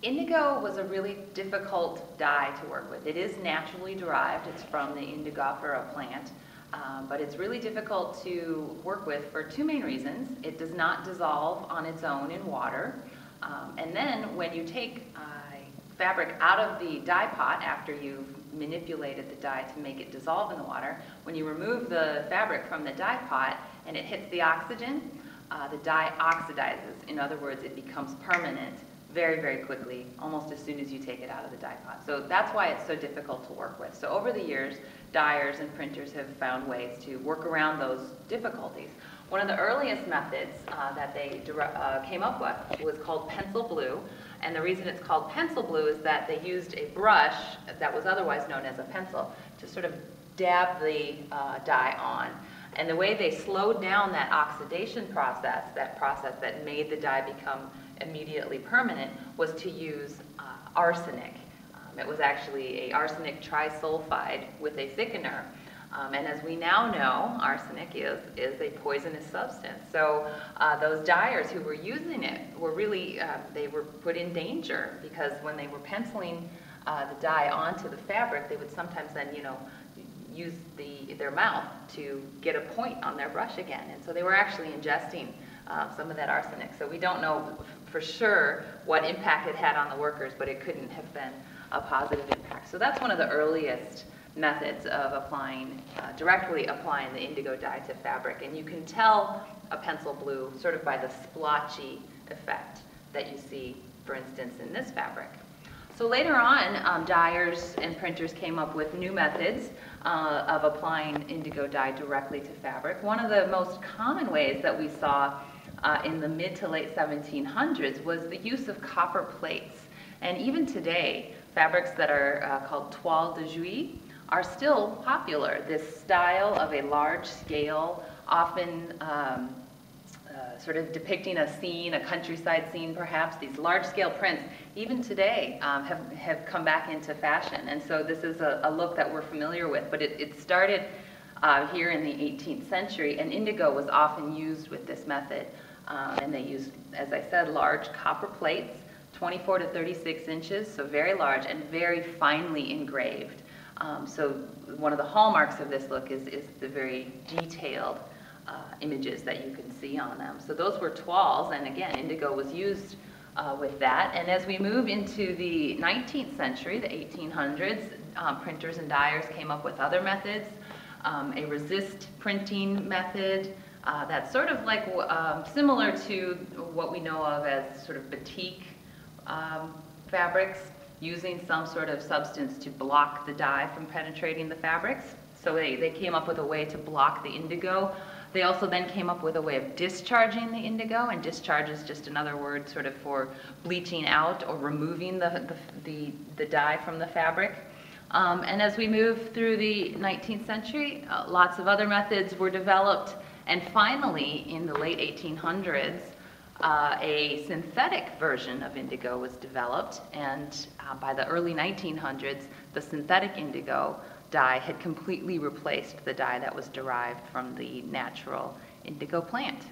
Indigo was a really difficult dye to work with. It is naturally derived. It's from the Indigofera plant, but it's really difficult to work with for two main reasons. It does not dissolve on its own in water, and then when you take fabric out of the dye pot after you've manipulated the dye to make it dissolve in the water, when you remove the fabric from the dye pot and it hits the oxygen, the dye oxidizes. In other words, it becomes permanent very, very quickly, almost as soon as you take it out of the dye pot. So that's why it's so difficult to work with. So over the years, dyers and printers have found ways to work around those difficulties. One of the earliest methods that they came up with was called pencil blue. And the reason it's called pencil blue is that they used a brush that was otherwise known as a pencil to sort of dab the dye on. And the way they slowed down that oxidation process that made the dye become immediately permanent, was to use arsenic. It was actually a arsenic trisulfide with a thickener. And as we now know, arsenic is a poisonous substance. So those dyers who were using it were really, they were put in danger, because when they were penciling the dye onto the fabric, they would sometimes then, use their mouth to get a point on their brush again. And so they were actually ingesting some of that arsenic. So we don't know for sure what impact it had on the workers, but it couldn't have been a positive impact. So that's one of the earliest methods of directly applying the indigo dye to fabric. And you can tell a pencil blue sort of by the splotchy effect that you see, for instance, in this fabric. So later on, dyers and printers came up with new methods of applying indigo dye directly to fabric. One of the most common ways that we saw in the mid to late 1700s was the use of copper plates. And even today, fabrics that are called toile de Juillet are still popular. This style of a large scale, often sort of depicting a scene, a countryside scene perhaps, these large scale prints, even today have come back into fashion. And so this is a look that we're familiar with, but it started here in the 18th century, and indigo was often used with this method. And they used, as I said, large copper plates, 24 to 36 inches, so very large and very finely engraved. So one of the hallmarks of this look is the very detailed images that you can see on them. So those were toiles, and again, indigo was used with that. And as we move into the 19th century, the 1800s, printers and dyers came up with other methods, a resist printing method that's sort of like similar to what we know of as sort of batik fabrics, using some sort of substance to block the dye from penetrating the fabrics. So they came up with a way to block the indigo. They also then came up with a way of discharging the indigo, and discharge is just another word sort of for bleaching out or removing the dye from the fabric. And as we move through the 19th century, lots of other methods were developed, and finally in the late 1800s, a synthetic version of indigo was developed, and by the early 1900s, the synthetic indigo dye had completely replaced the dye that was derived from the natural indigo plant.